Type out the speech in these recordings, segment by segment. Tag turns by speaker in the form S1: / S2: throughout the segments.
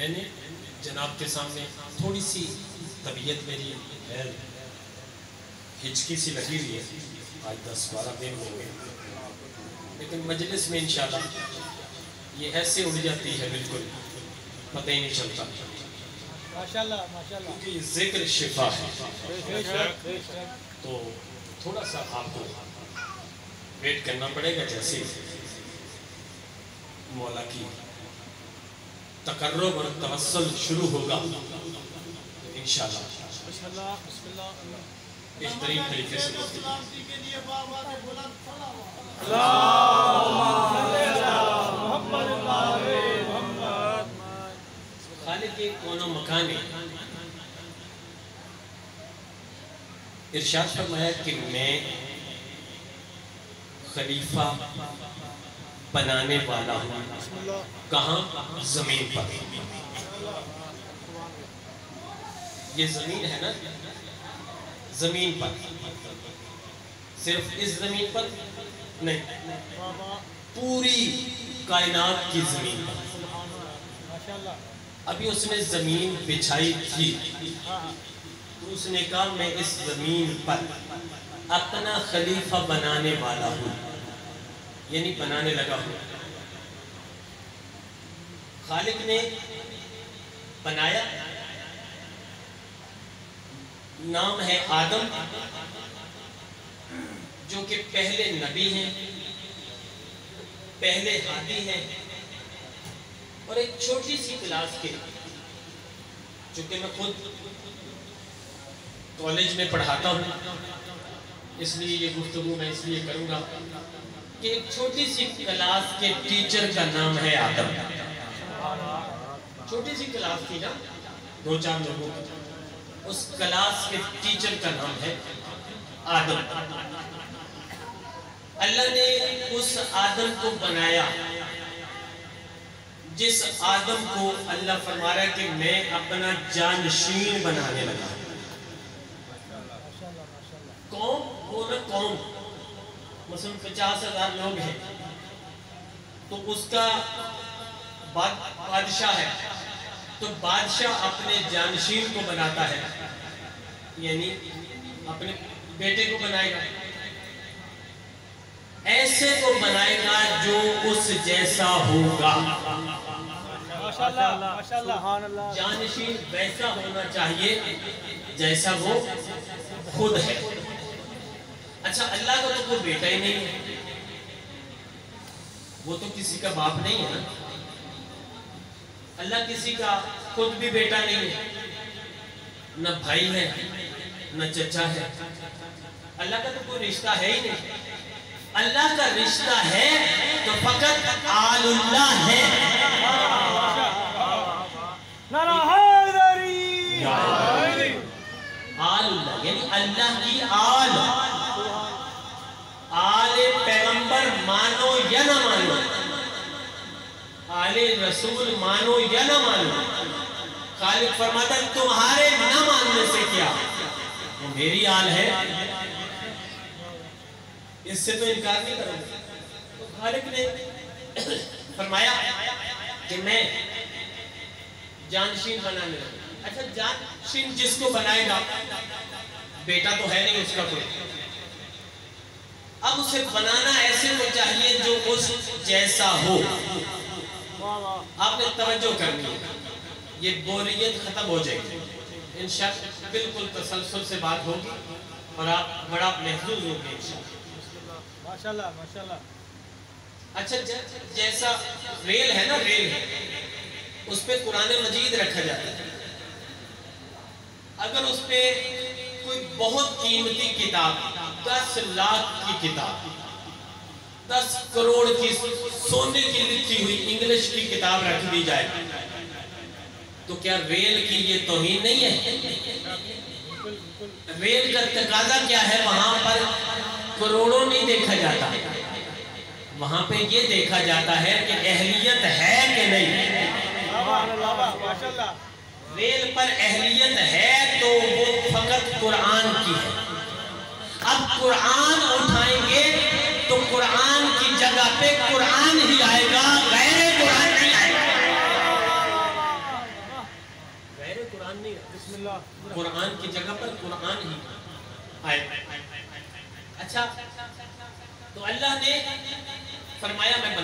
S1: میں نے جناب کے سامنے تھوڑی سی طبیعت میری ہے ہچکی سی لگی ہوئی ہے، آج 10-12 دن ہو گئے، لیکن مجلس میں انشاءاللہ یہ ایسے اڑ جاتی ہے بالکل پتہ ہی نہیں چلتا،
S2: ماشاءاللہ ماشاءاللہ،
S1: کیونکہ ذکر شفا ہے۔ تو تھوڑا سا آپ کو ویٹ کرنا پڑے گا، جیسے مولا کی تقرب اور توسل شروع ہوگا انشاءاللہ
S2: بسم اللہ بسم اللہ
S1: بہترین طریقے سے خالق کون و مکان نے ارشاد فرمایا کہ میں خلیفہ بنانے والا ہوں، کہاں؟ زمین پر۔ یہ زمین ہے نا، زمین پر، صرف اس زمین پر نہیں، پوری کائنات کی زمین پر۔ ابھی اس نے زمین بچھائی تھی تو اس نے کہا میں اس زمین پر اپنا خلیفہ بنانے والا ہوں، یعنی بنانے لگا ہوں۔ خالق نے بنایا، نام ہے آدم، جو کہ پہلے نبی ہیں، پہلے ہادی ہیں، اور ایک چھوٹی سی کلاس کے، چونکہ میں خود کالج میں پڑھاتا ہوں، اس لیے یہ گفتگو میں اس لیے کروں گا کہ ایک چھوٹی سی کلاس کے ٹیچر کا نام ہے آدم۔ چھوٹی سی کلاس تھی نا، 2-4 لوگوں کی، اس کلاس کے ٹیچر کا نام ہے آدم۔ اللہ نے اس آدم کو بنایا جس آدم کو اللہ فرما رہا ہے کہ میں اپنا جانشین بنانے لگا۔ قوم وہ نا قوم، مثلا 50,000 لوگ ہیں تو اس کا بادشاہ ہے، تو بادشاہ اپنے جانشین کو بناتا ہے، یعنی اپنے بیٹے کو بنائے گا، ایسے کو بنائے گا جو اس جیسا ہوگا۔ جانشین ویسا ہونا چاہیے جیسا وہ خود ہے۔ اچھا، اللہ کا تو کوئی بیٹا ہی نہیں ہے، وہ تو کسی کا باپ نہیں ہے نا، اللہ کسی کا خود بھی بیٹا نہیں ہے، نہ بھائی ہے نہ چچا ہے، اللہ کا تو کوئی رشتہ ہے ہی نہیں۔ اللہ کا رشتہ ہے تو فقط آل اللہ ہے۔ آل اللہ یعنی اللہ کی آل، آل پیغمبر مانو یا نہ مانو، آل رسول مانو یا نہ مانو، خالق فرماتا ہے تمہارے نہ ماننے سے کیا، وہ میری آل ہے، اس سے تو انکار نہیں کروں گا۔ تو خالق نے فرمایا کہ میں جانشین بنانے لگا۔ اچھا، جانشین جس کو بنائے گا، بیٹا تو ہے نہیں اس کا کوئی، اب اسے بنانا ایسے کو چاہیے جو اس جیسا ہو۔ آپ نے توجہ کرنی ہے، یہ بوریت ختم ہو جائے گی، انشاءاللہ بالکل تسلسل سے بات ہوگی اور آپ بڑا محفوظ ہوں گے انشاءاللہ۔
S2: ماشاءاللہ ماشاءاللہ۔
S1: اچھا، جیسا ریل ہے نا، ریل ہے، اس پہ قرآن مجید رکھا جاتا ہے، اگر اس پہ کوئی بہت قیمتی کتاب، 10 لاکھ کی کتاب، 10 کروڑ کی سونے کی لکھی ہوئی انگلش کی کتاب رکھ دی جائے تو کیا ریل کی یہ توہین نہیں ہے؟ ریل کا تقاضا کیا ہے؟ وہاں پر کروڑوں نہیں دیکھا جاتا، وہاں پہ یہ دیکھا جاتا ہے کہ اہلیت ہے کہ نہیں۔ ریل پر اہلیت ہے تو وہ فقط قرآن کی ہے، اب قرآن اٹھائیں گے تو قرآن کی جگہ پہ قرآن ہی آئے گا، غیر قرآن نہیں آئے گا۔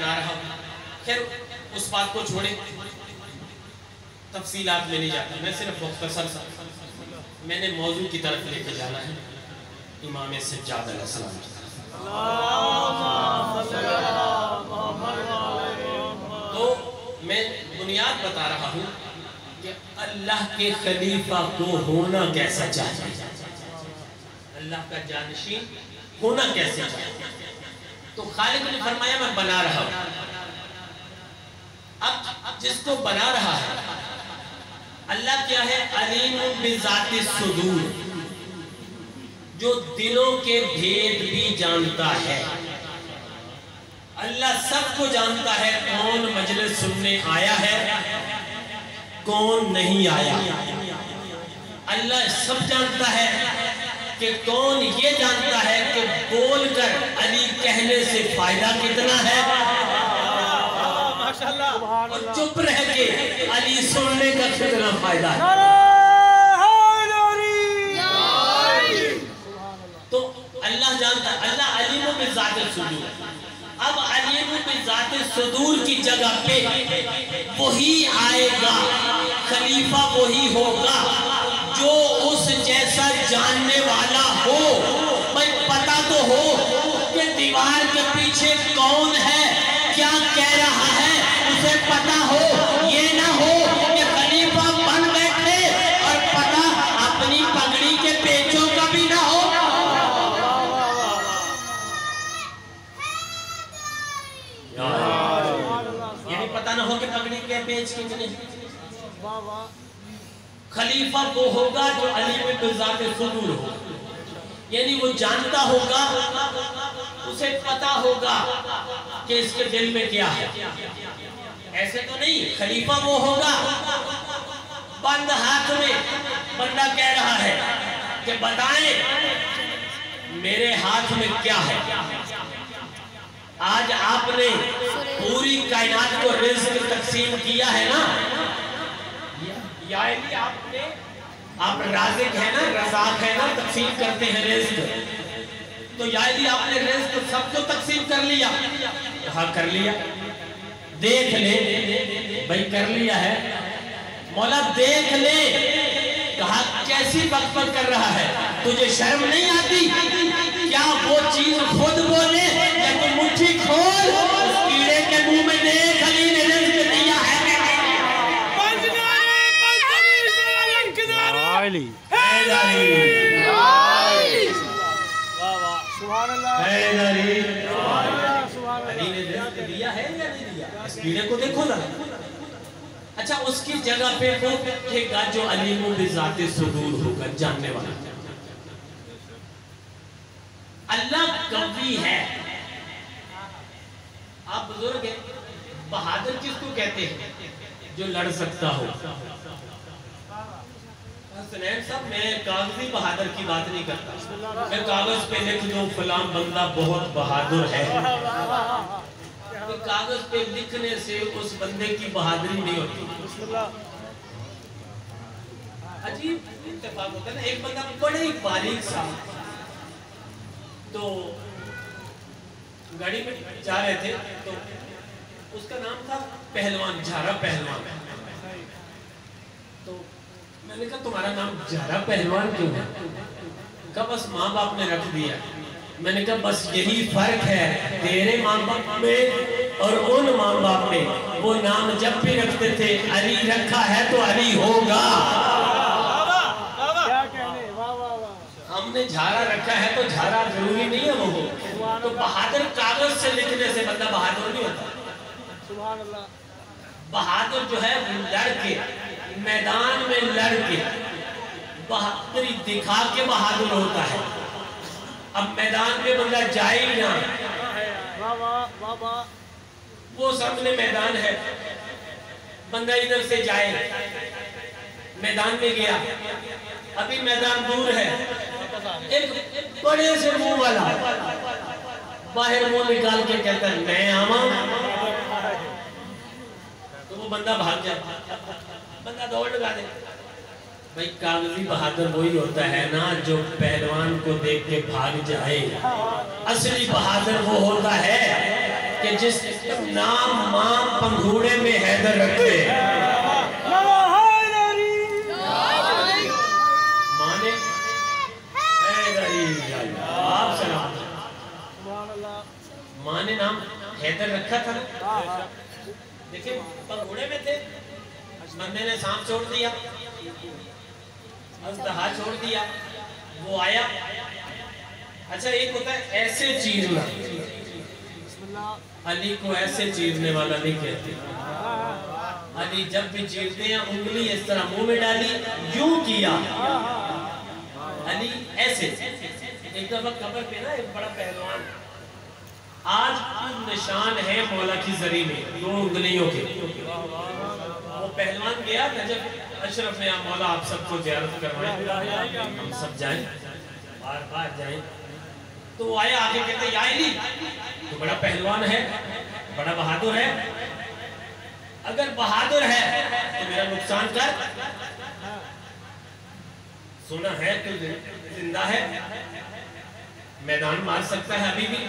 S1: بنا رہا ہوں. خیر اس بات کو چھوڑیں, تفصیلات میں نہیں جاتا, میں صرف مختصر سا میں نے موضوع کی طرف لے کے جانا ہے. امام سجاد علیہ السلام, تو میں بنیاد بتا رہا ہوں کہ اللہ کے خلیفہ کو ہونا کیسا چاہیے, اللہ کا جانشین ہونا کیسے چاہیے. تو خالق نے فرمایا میں بنا رہا ہوں. اب جس کو بنا رہا ہے اللہ کیا ہے, علیم بذات الصدور, جو دلوں کے بھید بھی جانتا ہے. اللہ سب کو جانتا ہے, کون مجلس سننے آیا ہے کون نہیں آیا. اللہ سب جانتا ہے کہ کون یہ جانتا ہے کہ بول کر علی کہنے سے فائدہ کتنا ہے اور چپ رہ کے علی سننے کا کتنا فائدہ ہے. تو اللہ جانتا ہے, اللہ علیم بذات الصدور. اب علیم بذات الصدور کی جگہ پہ وہی آئے گا, خلیفہ وہی ہوگا جو اس جیسا جاننے والا ہو. بھائی پتہ تو ہو کہ دیوار کے پیچھے کون ہے, کیا کہہ رہا ہے, اسے پتہ ہو. یہ نہ ہو کہ خلیفہ بن بیٹھے اور پتہ اپنی پگڑی کے پیچوں کا بھی نہ ہو. یہ بھی پتہ نہ ہو کہ پگڑی کے پیچ کتنے. خلیفہ وہ ہوگا جو علیم بذات الصدور ہو, یعنی وہ جانتا ہوگا, اسے پتہ ہوگا کہ اس کے دل میں کیا ہے. ایسے تو نہیں, خلیفہ وہ ہوگا بند ہاتھ میں بندہ کہہ رہا ہے کہ بتائیں میرے ہاتھ میں کیا ہے. آج آپ نے پوری کائنات کو رزق تقسیم کیا ہے نا, یعنی آپ رازق ہے نا, رزاق ہے نا, تقسیم کرتے ہیں رزق. تو یعنی آپ نے رزق سب کو تقسیم کر لیا. ہاں کر لیا. دیکھ لے بھائی کر لیا ہے, مولا دیکھ لے. کہا کیسی بکبک کر رہا ہے, تجھے شرم نہیں آتی کیا وہ چیز خود بولے یا تو مٹھی کھول اس کیڑے کے منہ میں دیکھ علی نے رزق دیا ہے. علی نے رزق دیا ہے یا نہیں دیا, اس کیڑے کو دیکھو نا. اچھا اس کی جگہ پہ وہ بیٹھے گا جو علیم بذات الصدور ہوگا, جاننے والا. اللہ قوی ہے. آپ بزرگ ہیں, بہادر کس کو کہتے ہیں, جو لڑ سکتا ہو. حسنین صاحب میں کاغذی بہادر کی بات نہیں کرتا, میں کاغذ پہ لکھ دوں فلاں بندہ بہت بہادر ہے, تو کاغذ پہ لکھنے سے اس بندے کی بہادری نہیں ہوتی. عجیب اتفاق ہوتا ہے نا, ایک بندہ بڑے ہی باریک سا, تو گاڑی میں جا رہے تھے, تو اس کا نام تھا پہلوان, جھارا پہلوان. تو میں نے کہا تمہارا نام جھارا پہلوان کیوں ہے؟ کہا بس ماں باپ نے رکھ دیا. میں نے کہا بس یہی فرق ہے تیرے ماں باپ میں اور ان ماں باپ میں. وہ نام جب بھی رکھتے تھے علی رکھا ہے تو علی ہوگا. ہم نے جھارا رکھا ہے تو جھارا ضروری نہیں ہے وہ ہو. تو بہادر کاغذ سے لکھنے سے بندہ بہادر نہیں ہوتا. بہادر جو ہے لڑ کے, میدان میں لڑ کے, بہادری دکھا کے بہادر ہوتا ہے. اب میدان میں بندہ جائے ہی نہ, وہ سامنے میدان ہے, بندہ ادھر سے جائے, میدان میں گیا, ابھی میدان دور ہے, ایک بڑے سے منہ والا باہر منہ نکال کے کہتا ہے میں آواں, تو وہ بندہ بھاگ جاتا, بندہ دوڑ لگا دے. بھائی کاغذی بہادر وہی ہوتا ہے نا جو پہلوان کو دیکھ کے بھاگ جائے. اصلی بہادر وہ ہوتا ہے کہ جس नाम मां पंघूड़े में हैदर रखे। मां ने आप सलाम, मां ने नाम हैदर रखा था। देखिए पंघूड़े में थे, बंदे ने सांप छोड़ दिया, अजदहा छोड़ दिया, वो आया। अच्छा एक होता है ऐसे चीरना, अली को ऐसे चीरने वाला नहीं कहते। अली जब भी चीरते हैं उंगली इस तरह मुंह में डाली, यूं किया, अली ऐसे। एक दफा कब्र पे ना एक बड़ा पहलवान, आज निशान है मौला की जरी में 2 उंगलियों के। वो पहलवान गया नजफ अशरफ ने, मौला आप सबको ज़ियारत करवाएं, हम सब जाएं, बार बार जाएं। तो वो आया, आगे कहते या अली तो बड़ा पहलवान है, बड़ा बहादुर है, अगर बहादुर है तो मेरा नुकसान कर, सुना है तो जिंदा है, मैदान मार सकता है अभी भी।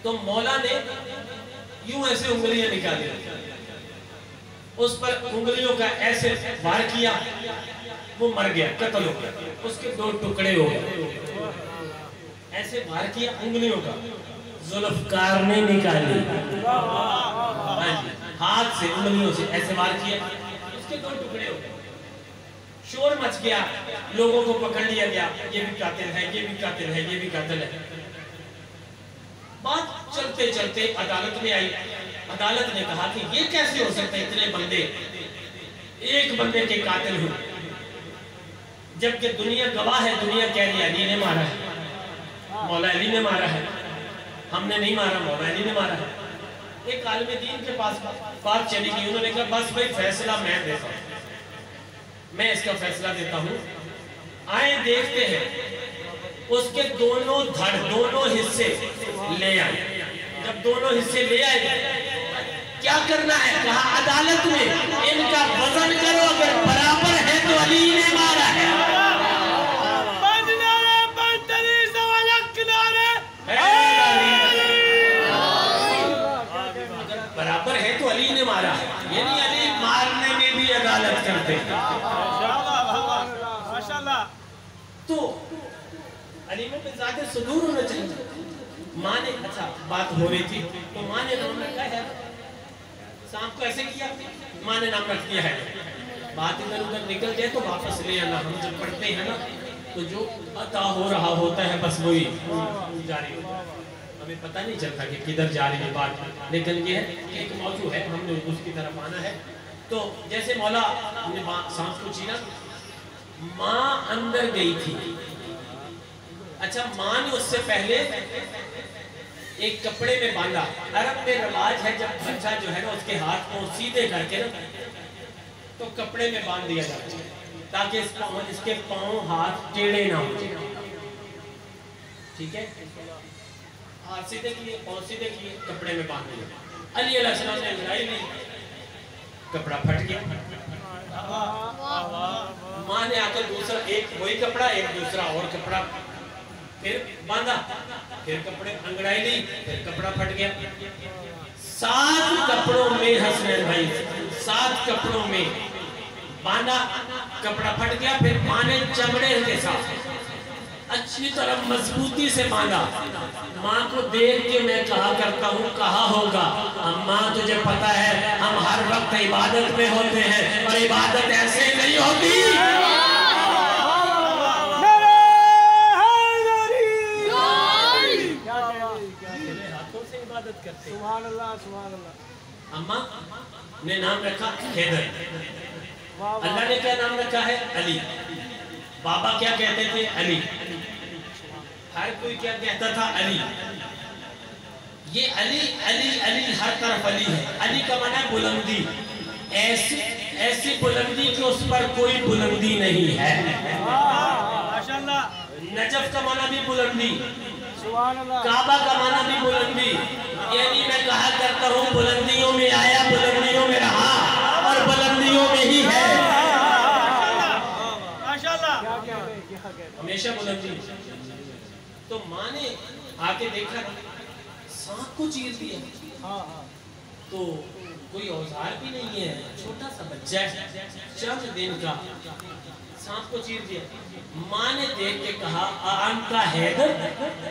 S1: तो मौला ने यूं ऐसे उंगलियां निकाली, उस पर उंगलियों का ऐसे वार किया, वो मर गया, कत्ल हो गया, उसके 2 टुकड़े हो गए। ऐसे वार किया उंगलियों का, जुल्फकार ने निकाली, हाथ से उंगलियों से ऐसे वार किया, उसके 2 टुकड़े हो गए। शोर मच गया, लोगों को पकड़ लिया गया, ये भी कातिल है, ये भी कातिल है, ये भी कातिल है। बात चलते चलते अदालत में आई। अदालत ने कहा कि ये कैसे हो सकता है, इतने बंदे एक बंदे के कातिल हुए, जबकि दुनिया गवाह है, दुनिया कह रही है अली ने मारा है, मौला अली ने मारा है, हमने नहीं मारा, मौला अली ने मारा है। एक आलिम दीन के पास बात चली गई, उन्होंने कहा बस भाई फैसला मैं देता हूं, मैं इसका फैसला देता हूं, आए देखते हैं। उसके दोनों धड़, दोनों हिस्से ले आए। जब दोनों हिस्से ले आए, क्या करना है, कहा अदालत में इनका वजन करो, अगर बराबर है तो अली ने मारा है, बराबर है तो अली ने मारा है, यानी अली मारने में भी अदालत करते हैं। माशाल्लाह। तो अली में ज़्यादा सुदूर होना चाहिए। माँ ने, अच्छा बात हो रही थी तो माँ ने नाम रखा है, सांप को ऐसे किया, माँ ने नाम रख दिया है। बात इधर उधर निकल जाए तो वापस ले आना। हम जब पढ़ते हैं ना तो जो अता हो रहा होता है बस वही जारी होता है, हमें पता नहीं चलता कि किधर जा रही है बात, लेकिन ये है कि एक मौजू है, हमने उसकी तरफ आना है। तो जैसे मौला ने सांप को छीना, माँ अंदर गई थी। अच्छा माँ ने उससे पहले एक कपड़े में बांधा। अरब में रिवाज है जब बच्चा जो है ना उसके हाथ को सीधे करके ना तो कपड़े में बांध दिया जाता है ताकि इसके पांव हाथ टेढ़े ना हो। ठीक है, हाथ सीधे किए, पांव सीधे किए, कपड़े में बांध दिया। अली अलैहिस्सलाम ने लड़ाई ली, कपड़ा फट गया। माँ ने आकर दूसरा, एक वही कपड़ा, एक दूसरा और कपड़ा फिर बांधा, फिर कपड़े अंगड़ाई ली, फिर कपड़ा फट गया। 7 कपड़ों में हसनैन भाई, 7 कपड़ों में बांधा, कपड़ा फट गया। फिर माँ ने चमड़े के साथ अच्छी तरह मजबूती से बांधा। माँ को देख के मैं कहा करता हूँ, कहा होगा अम्मा तुझे पता है हम हर वक्त इबादत में होते हैं और इबादत ऐसे नहीं होती।
S2: सुभान अल्लाह, सुभान अल्लाह।
S1: अम्मा ने नाम रखा हैदर, अल्लाह ने क्या नाम रखा है, अली। बाबा क्या कहते थे, अली। हर कोई क्या कहता था, अली। ये अली अली अली हर तरफ अली है। अली का माना है बुलंदी, ऐसी बुलंदी कि उस पर कोई बुलंदी नहीं है।
S2: माशाल्लाह।
S1: नजफ का माना भी बुलंदी,
S2: सुभान अल्लाह।
S1: काबा का माना भी बुलंदी। यानी मैं कहा करता हूँ बुलंदियों में आया, बुलंदियों में रहा और बुलंदियों में ही है।
S2: माशाल्लाह। हमेशा
S1: बुलंदी। तो माँ ने आके देखा सांप को चीर दिया।
S2: हाँ हाँ
S1: तो कोई औजार भी नहीं है, छोटा सा बच्चा है, चंद दिन का, सांप को चीर दिया। माँ ने देख के कहा आंता हैदर।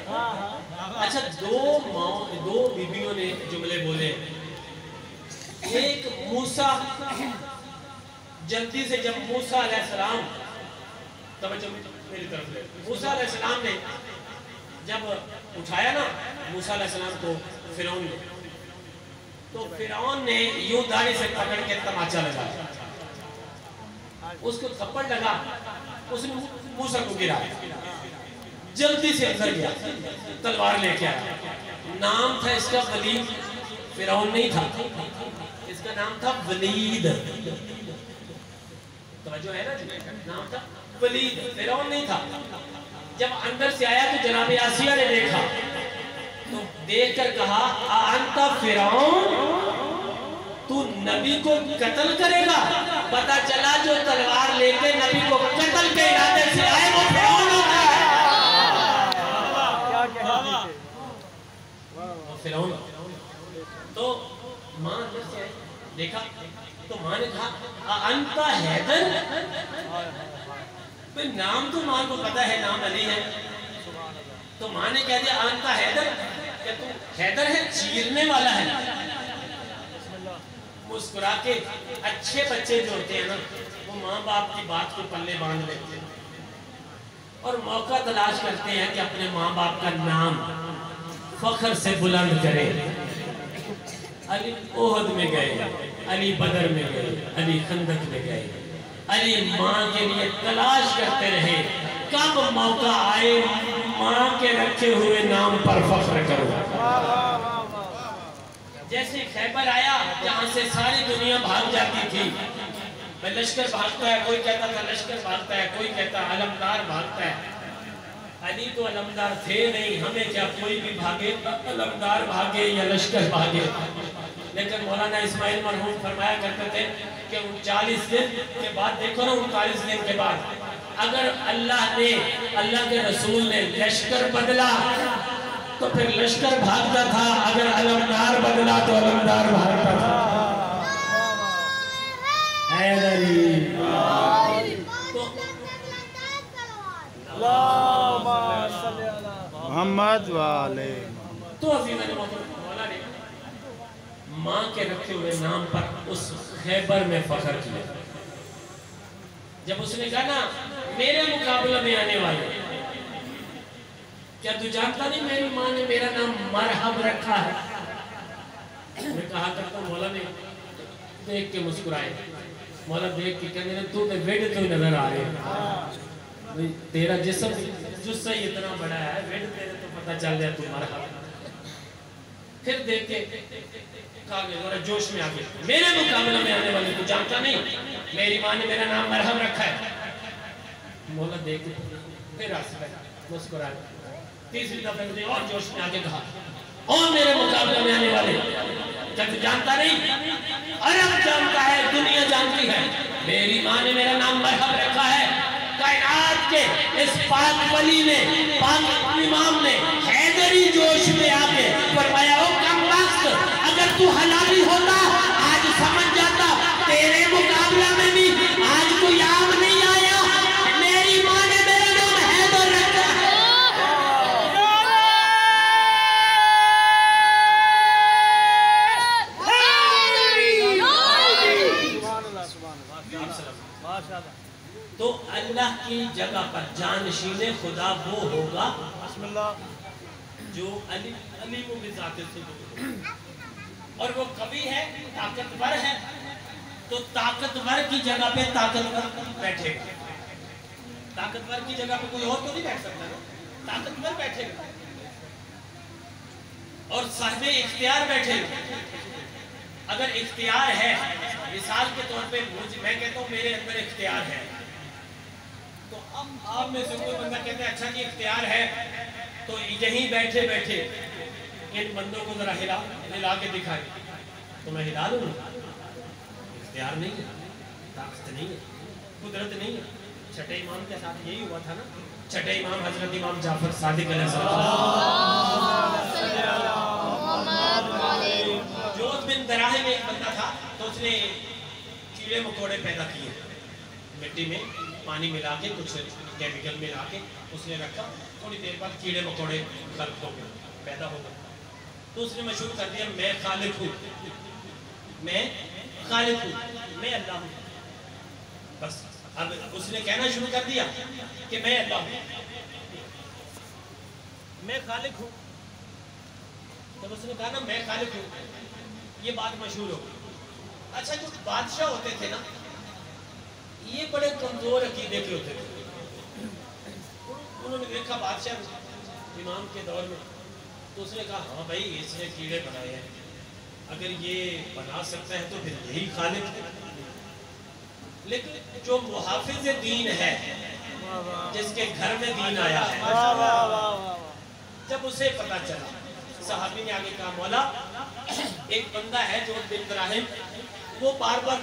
S2: हाँ हाँ
S1: अच्छा, दो बीबियों ने जुमले बोले। एक मूसा, जल्दी से जब मूसा अलैहिस्सलाम, तवज्जो मेरी तरफ ले, मूसा अलैहिस्सलाम ने जब उठाया ना मूसा अलैहिस्सलाम को फिरौन ने, तो फिरौन ने यूं दाढ़ी से पकड़ के तमाचा लगाया, उसको थप्पड़ लगा, उसने मूसा को गिराया, जल्दी से अंदर गया, तलवार लेके आया। नाम था इसका वलीद, फिरौन नहीं था, इसका नाम था वलीद। तवज्जो है ना जी, नाम था वलीद, फिरौन नहीं था। जब अंदर से आया तो जनाब आसिया ने देखा, तो देखकर कहा आंता फिरौन, तू नबी को कत्ल करेगा? पता चला जो तलवार लेके नबी को कत्ल के इरादे से आए वो फिरौन होता है।
S2: क्या कहना
S1: फिरौन। तो माँ अंदर से आई, देखा तो माँ ने कहा अंता हैदर। भाई नाम तो माँ को पता है, नाम अली है, तो माँ ने कह दिया अंता हैदर, क्या तू हैदर है, चीरने वाला है। मुस्कुरा के, अच्छे बच्चे जो होते हैं ना वो माँ बाप की बात को पल्ले बांध लेते हैं और मौका तलाश करते हैं कि अपने माँ बाप का नाम फख्र से बुलंद करें। अली ओहद में गए, अली बदर में गए, अली खंदक में गए, अली माँ के लिए तलाश करते रहे कब मौका आए माँ के रखे हुए नाम पर फख्र करो। जैसे खैबर आया जहाँ से सारी दुनिया भाग जाती थी, लश्कर भागता है, कोई कहता था लश्कर भागता है, कोई कहता अलमदार भागता है। अली तो अलमदार थे नहीं, हमें क्या कोई भी भागे, अलमदार भागे या लश्कर भागे। लेकिन मौलाना इस्माइल मरहूम फरमाया करते थे कि 39 दिन के बाद, देखो ना 39 दिन के बाद अगर अल्लाह ने, अल्लाह के रसूल ने लश्कर बदला तो फिर लश्कर भागता था, अगर अलमदार बदला तो अलमदार भागता था।
S2: मोहम्मद वाले
S1: तो माँ के रखे हुए नाम पर उस खैबर में फख्र किया। जब उसने कहा ना मेरे मुकाबले में आने वाले, क्या तू जानता नहीं मेरी माँ ने मेरा नाम मरहब रखा है? मैं कहा करता मौला ने देख के मुस्कुराए, मौला देख के कहने तू तो वेड तो नजर आ रहे, तेरा जिस्म जुस्सा ही इतना बड़ा है, वेड तेरे तो पता चल जाए तू मरहब। फिर देख के कहा जोश में आके मेरे मुकाबले में आने वाले तू जानता नहीं मेरी माँ ने मेरा नाम मरहब रखा है। मौला देख के फिर मुस्कुराए, तीसरी दफे मुझे और जोश में आके कहा और मेरे मुकाबले में आने वाले क्या तू जानता नहीं? अरब जानता है, दुनिया जानती है, मेरी माँ ने मेरा नाम मरहब रखा है। कायनात के इस पाक वली ने, पाक इमाम ने हैदरी जोश में आके फरमाया ओ कमबख्त, अगर तू हलाली होता आज समझ जाता तेरे मुकाबला में भी आज कोई आम नहीं आया, मेरी माँ ने मेरा नाम हैदर रखा है। तो अल्लाह की जगह पर जानशीने खुदा वो होगा जो अली से, और वो कवि है, ताकतवर है, तो ताकतवर की जगह पे ताकतवर बैठेगा। ताकतवर की जगह पे कोई और तो नहीं बैठ सकता ना, ताकतवर बैठेगा और साहिब इख्तियार बैठेगा। अगर इख्तियार है, मिसाल के तौर पे मैं कहता हूँ मेरे अंदर इख्तियार है, तो अब आप में से कोई बंदा कहते हैं अच्छा जी इख्तियार है, तो यहीं बैठे बैठे इन बंदों को जरा हिला के दिखाए, तो मैं हिला लूंगा। इख्तियार नहीं है, ताकत नहीं है, कुदरत नहीं है। छठे इमाम के साथ यही हुआ था ना, छठे इमाम हजरत इमाम जाफर सादिक अलैहिस्सलाम, اس نے کیڑے مکوڑے پیدا کیے مٹی میں پانی ملا کے کچھ کیمیکل ملا کے اس نے رکھا تھوڑی دیر بعد کیڑے مکوڑے خلق ہو گئے پیدا ہو گئے تو اس نے مشہور کر دیا میں خالق ہوں میں خالق ہوں میں اللہ ہوں بس اب اس نے کہنا شروع کر دیا کہ میں اللہ ہوں میں خالق ہوں جب اس نے کہا نا میں خالق ہوں یہ بات مشہور ہو گئی اچھا جو بادشاہ ہوتے تھے نا یہ بڑے کمزور عقیدے کے ہوتے تھے انہوں نے دیکھا بادشاہ امام کے دور میں تو اس نے کہا ہاں بھائی اس نے کیڑے بنائے ہیں اگر یہ بنا سکتا ہے تو پھر یہی خالق ہے لیکن جو محافظ دین ہے جس کے گھر میں دین آیا ہے جب اسے پتا چلا صحابی نے آگے کہا مولا ایک بندہ ہے جو بن ابراہیم وہ بار بار